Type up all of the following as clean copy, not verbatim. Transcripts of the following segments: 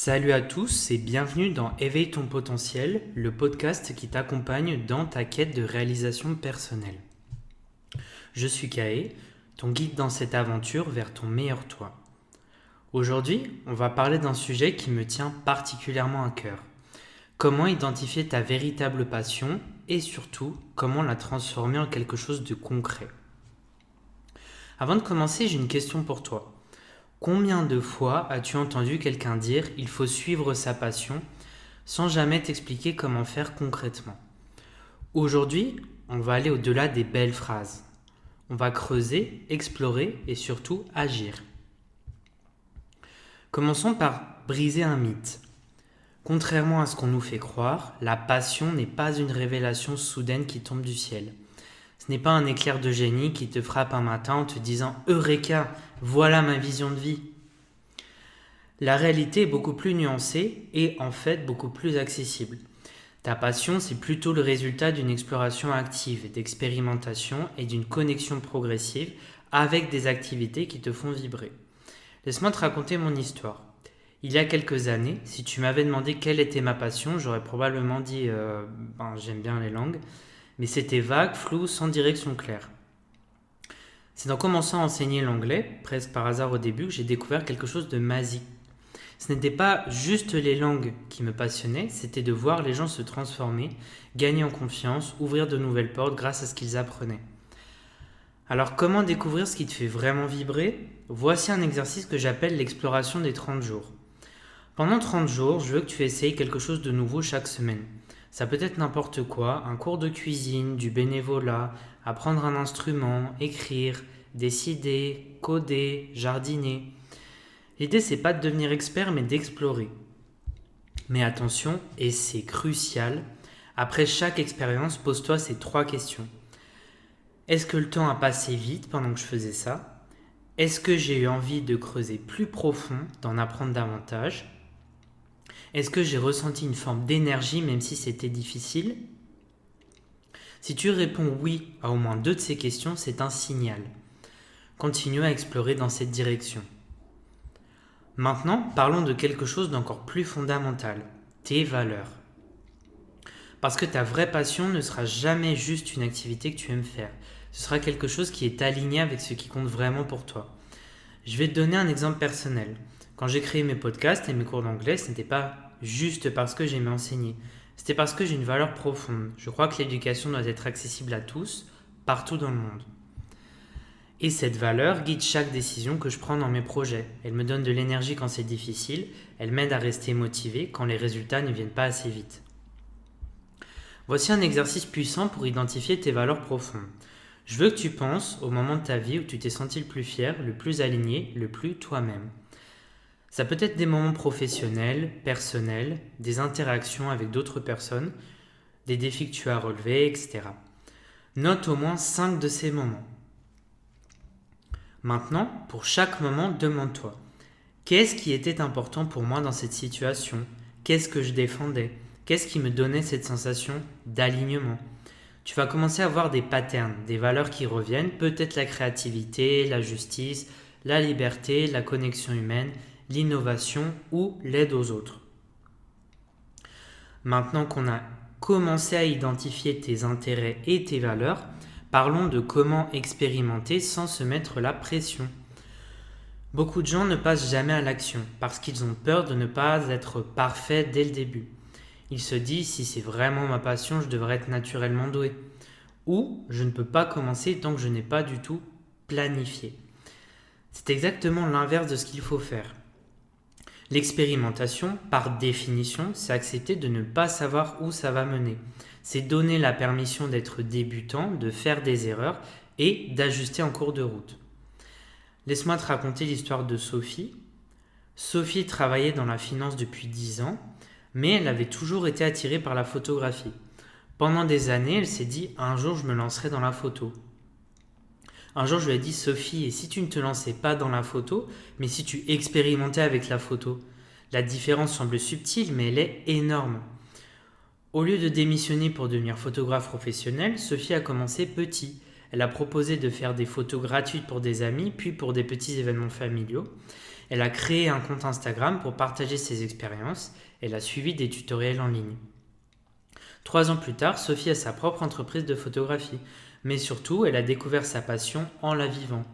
Salut à tous et bienvenue dans Éveille ton potentiel, le podcast qui t'accompagne dans ta quête de réalisation personnelle. Je suis Kaé, ton guide dans cette aventure vers ton meilleur toi. Aujourd'hui, on va parler d'un sujet qui me tient particulièrement à cœur. Comment identifier ta véritable passion et surtout, comment la transformer en quelque chose de concret. Avant de commencer, j'ai une question pour toi. Combien de fois as-tu entendu quelqu'un dire « il faut suivre sa passion » sans jamais t'expliquer comment faire concrètement? Aujourd'hui, on va aller au-delà des belles phrases. On va creuser, explorer et surtout agir. Commençons par briser un mythe. Contrairement à ce qu'on nous fait croire, la passion n'est pas une révélation soudaine qui tombe du ciel. Ce n'est pas un éclair de génie qui te frappe un matin en te disant « Eureka, voilà ma vision de vie ». La réalité est beaucoup plus nuancée et en fait beaucoup plus accessible. Ta passion, c'est plutôt le résultat d'une exploration active, d'expérimentation et d'une connexion progressive avec des activités qui te font vibrer. Laisse-moi te raconter mon histoire. Il y a quelques années, si tu m'avais demandé quelle était ma passion, j'aurais probablement dit j'aime bien les langues, mais c'était vague, flou, sans direction claire. C'est en commençant à enseigner l'anglais, presque par hasard au début, que j'ai découvert quelque chose de magique. Ce n'était pas juste les langues qui me passionnaient, c'était de voir les gens se transformer, gagner en confiance, ouvrir de nouvelles portes grâce à ce qu'ils apprenaient. Alors comment découvrir ce qui te fait vraiment vibrer? Voici un exercice que j'appelle l'exploration des 30 jours. Pendant 30 jours, je veux que tu essayes quelque chose de nouveau chaque semaine. Ça peut être n'importe quoi, un cours de cuisine, du bénévolat, apprendre un instrument, écrire, décider, coder, jardiner. L'idée, c'est pas de devenir expert, mais d'explorer. Mais attention, et c'est crucial, après chaque expérience, pose-toi ces 3 questions. Est-ce que le temps a passé vite pendant que je faisais ça? Est-ce que j'ai eu envie de creuser plus profond, d'en apprendre davantage? Est-ce que j'ai ressenti une forme d'énergie même si c'était difficile? Si tu réponds oui à au moins 2 de ces questions, c'est un signal. Continue à explorer dans cette direction. Maintenant, parlons de quelque chose d'encore plus fondamental, tes valeurs. Parce que ta vraie passion ne sera jamais juste une activité que tu aimes faire. Ce sera quelque chose qui est aligné avec ce qui compte vraiment pour toi. Je vais te donner un exemple personnel. Quand j'ai créé mes podcasts et mes cours d'anglais, ce n'était pas juste parce que j'aimais enseigner. C'était parce que j'ai une valeur profonde. Je crois que l'éducation doit être accessible à tous, partout dans le monde. Et cette valeur guide chaque décision que je prends dans mes projets. Elle me donne de l'énergie quand c'est difficile, elle m'aide à rester motivé quand les résultats ne viennent pas assez vite. Voici un exercice puissant pour identifier tes valeurs profondes. Je veux que tu penses au moment de ta vie où tu t'es senti le plus fier, le plus aligné, le plus toi-même. Ça peut être des moments professionnels, personnels, des interactions avec d'autres personnes, des défis que tu as relevés, etc. Note au moins 5 de ces moments. Maintenant, pour chaque moment, demande-toi, qu'est-ce qui était important pour moi dans cette situation? Qu'est-ce que je défendais? Qu'est-ce qui me donnait cette sensation d'alignement? Tu vas commencer à voir des patterns, des valeurs qui reviennent, peut-être la créativité, la justice, la liberté, la connexion humaine, l'innovation ou l'aide aux autres. Maintenant qu'on a commencé à identifier tes intérêts et tes valeurs, parlons de comment expérimenter sans se mettre la pression. Beaucoup de gens ne passent jamais à l'action parce qu'ils ont peur de ne pas être parfaits dès le début. Ils se disent si c'est vraiment ma passion, je devrais être naturellement doué. Ou je ne peux pas commencer tant que je n'ai pas du tout planifié. C'est exactement l'inverse de ce qu'il faut faire. L'expérimentation, par définition, c'est accepter de ne pas savoir où ça va mener. C'est donner la permission d'être débutant, de faire des erreurs et d'ajuster en cours de route. Laisse-moi te raconter l'histoire de Sophie. Sophie travaillait dans la finance depuis 10 ans, mais elle avait toujours été attirée par la photographie. Pendant des années, elle s'est dit « un jour je me lancerai dans la photo ». Un jour, je lui ai dit « Sophie, et si tu ne te lançais pas dans la photo, mais si tu expérimentais avec la photo ?» La différence semble subtile, mais elle est énorme. Au lieu de démissionner pour devenir photographe professionnelle, Sophie a commencé petit. Elle a proposé de faire des photos gratuites pour des amis, puis pour des petits événements familiaux. Elle a créé un compte Instagram pour partager ses expériences. Elle a suivi des tutoriels en ligne. 3 ans plus tard, Sophie a sa propre entreprise de photographie. Mais surtout, elle a découvert sa passion en la vivant,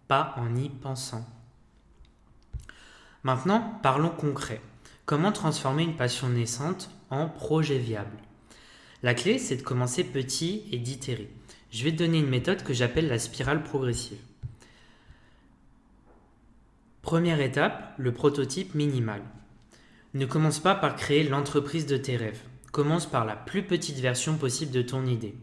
pas en y pensant. Maintenant, parlons concret. Comment transformer une passion naissante en projet viable? La clé, c'est de commencer petit et d'itérer. Je vais te donner une méthode que j'appelle la spirale progressive. Première étape, le prototype minimal. Ne commence pas par créer l'entreprise de tes rêves. Commence par la plus petite version possible de ton idée.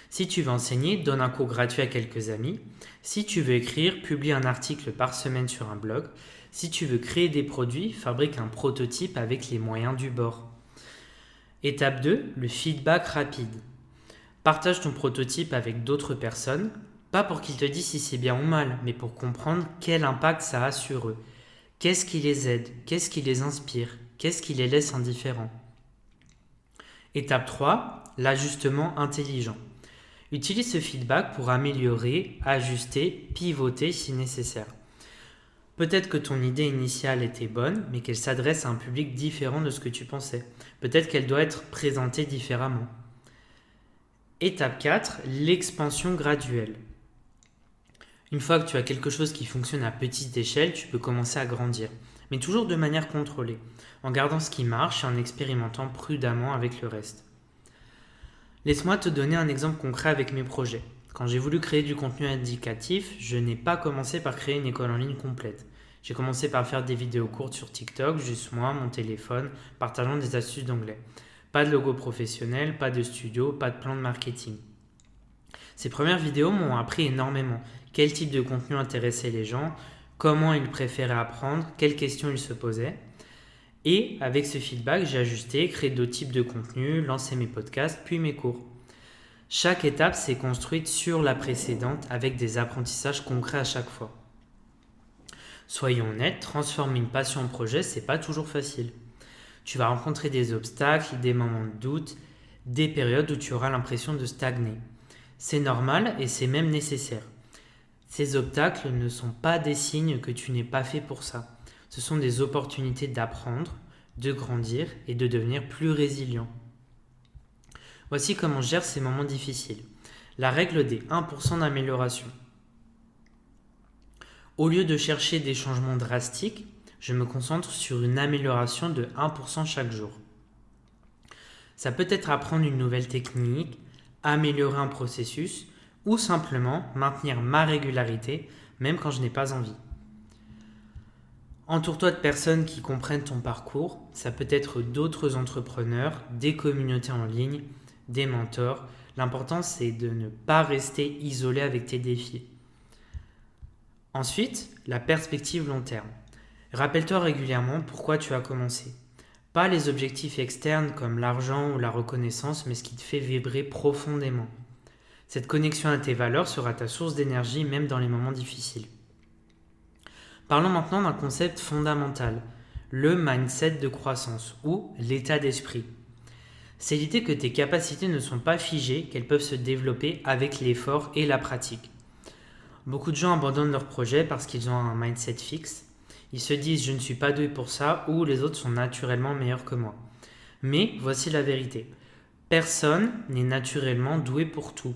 Si tu veux enseigner, donne un cours gratuit à quelques amis. Si tu veux écrire, publie un article par semaine sur un blog. Si tu veux créer des produits, fabrique un prototype avec les moyens du bord. Étape 2, le feedback rapide. Partage ton prototype avec d'autres personnes, pas pour qu'ils te disent si c'est bien ou mal, mais pour comprendre quel impact ça a sur eux. Qu'est-ce qui les aide? Qu'est-ce qui les inspire? Qu'est-ce qui les laisse indifférents? Étape 3, l'ajustement intelligent. Utilise ce feedback pour améliorer, ajuster, pivoter si nécessaire. Peut-être que ton idée initiale était bonne, mais qu'elle s'adresse à un public différent de ce que tu pensais. Peut-être qu'elle doit être présentée différemment. Étape 4, l'expansion graduelle. Une fois que tu as quelque chose qui fonctionne à petite échelle, tu peux commencer à grandir, mais toujours de manière contrôlée, en gardant ce qui marche et en expérimentant prudemment avec le reste. Laisse-moi te donner un exemple concret avec mes projets. Quand j'ai voulu créer du contenu indicatif, je n'ai pas commencé par créer une école en ligne complète. J'ai commencé par faire des vidéos courtes sur TikTok, juste moi, mon téléphone, partageant des astuces d'anglais. Pas de logo professionnel, pas de studio, pas de plan de marketing. Ces premières vidéos m'ont appris énormément. Quel type de contenu intéressait les gens, comment ils préféraient apprendre, quelles questions ils se posaient. Et avec ce feedback, j'ai ajusté, créé d'autres types de contenus, lancé mes podcasts, puis mes cours. Chaque étape s'est construite sur la précédente avec des apprentissages concrets à chaque fois. Soyons honnêtes, transformer une passion en projet, c'est pas toujours facile. Tu vas rencontrer des obstacles, des moments de doute, des périodes où tu auras l'impression de stagner. C'est normal et c'est même nécessaire. Ces obstacles ne sont pas des signes que tu n'es pas fait pour ça. Ce sont des opportunités d'apprendre, de grandir et de devenir plus résilient. Voici comment je gère ces moments difficiles. La règle des 1% d'amélioration. Au lieu de chercher des changements drastiques, je me concentre sur une amélioration de 1% chaque jour. Ça peut être apprendre une nouvelle technique, améliorer un processus ou simplement maintenir ma régularité même quand je n'ai pas envie. Entoure-toi de personnes qui comprennent ton parcours. Ça peut être d'autres entrepreneurs, des communautés en ligne, des mentors. L'important, c'est de ne pas rester isolé avec tes défis. Ensuite, la perspective long terme. Rappelle-toi régulièrement pourquoi tu as commencé. Pas les objectifs externes comme l'argent ou la reconnaissance, mais ce qui te fait vibrer profondément. Cette connexion à tes valeurs sera ta source d'énergie même dans les moments difficiles. Parlons maintenant d'un concept fondamental, le mindset de croissance ou l'état d'esprit. C'est l'idée que tes capacités ne sont pas figées, qu'elles peuvent se développer avec l'effort et la pratique. Beaucoup de gens abandonnent leurs projets parce qu'ils ont un mindset fixe. Ils se disent « je ne suis pas doué pour ça » ou « les autres sont naturellement meilleurs que moi ». Mais voici la vérité. Personne n'est naturellement doué pour tout.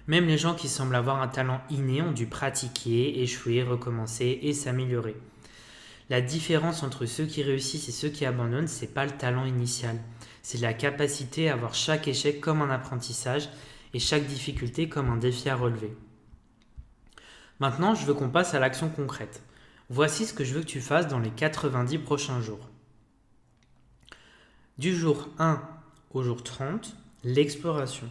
Même les gens qui semblent avoir un talent inné ont dû pratiquer, échouer, recommencer et s'améliorer. La différence entre ceux qui réussissent et ceux qui abandonnent, c'est pas le talent initial. C'est la capacité à voir chaque échec comme un apprentissage et chaque difficulté comme un défi à relever. Maintenant, je veux qu'on passe à l'action concrète. Voici ce que je veux que tu fasses dans les 90 prochains jours. Du jour 1 au jour 30, l'exploration.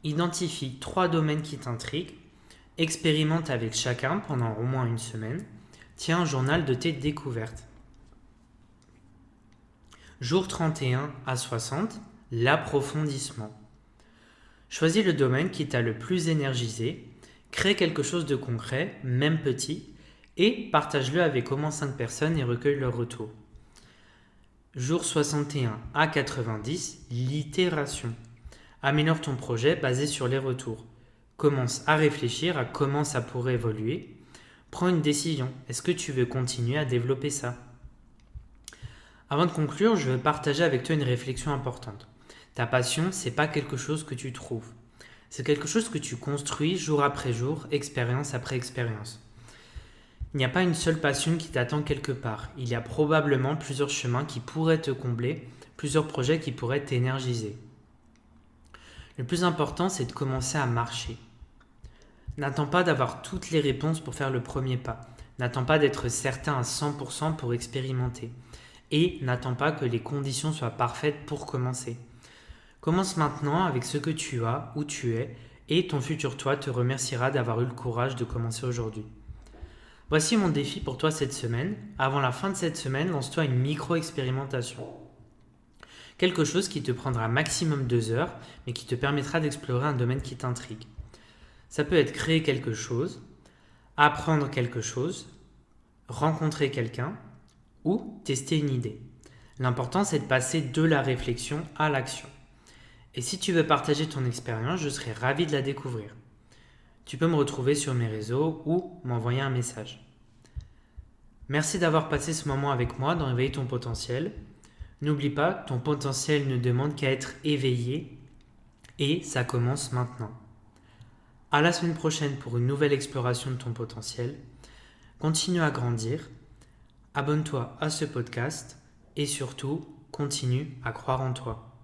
Identifie 3 domaines qui t'intriguent, expérimente avec chacun pendant au moins une semaine, tiens un journal de tes découvertes. Jour 31 à 60, l'approfondissement. Choisis le domaine qui t'a le plus énergisé, crée quelque chose de concret, même petit, et partage-le avec au moins 5 personnes et recueille leur retour. Jour 61 à 90, l'itération. Améliore ton projet basé sur les retours. Commence à réfléchir à comment ça pourrait évoluer. Prends une décision. Est-ce que tu veux continuer à développer ça? Avant de conclure, je veux partager avec toi une réflexion importante. Ta passion, c'est pas quelque chose que tu trouves. C'est quelque chose que tu construis jour après jour, expérience après expérience. Il n'y a pas une seule passion qui t'attend quelque part. Il y a probablement plusieurs chemins qui pourraient te combler, plusieurs projets qui pourraient t'énergiser. Le plus important, c'est de commencer à marcher. N'attends pas d'avoir toutes les réponses pour faire le premier pas. N'attends pas d'être certain à 100% pour expérimenter. Et n'attends pas que les conditions soient parfaites pour commencer. Commence maintenant avec ce que tu as, où tu es, et ton futur toi te remerciera d'avoir eu le courage de commencer aujourd'hui. Voici mon défi pour toi cette semaine. Avant la fin de cette semaine, lance-toi une micro-expérimentation. Quelque chose qui te prendra maximum 2 heures, mais qui te permettra d'explorer un domaine qui t'intrigue. Ça peut être créer quelque chose, apprendre quelque chose, rencontrer quelqu'un ou tester une idée. L'important, c'est de passer de la réflexion à l'action. Et si tu veux partager ton expérience, je serai ravi de la découvrir. Tu peux me retrouver sur mes réseaux ou m'envoyer un message. Merci d'avoir passé ce moment avec moi dans Éveiller ton potentiel. N'oublie pas, ton potentiel ne demande qu'à être éveillé et ça commence maintenant. À la semaine prochaine pour une nouvelle exploration de ton potentiel. Continue à grandir, abonne-toi à ce podcast et surtout, continue à croire en toi.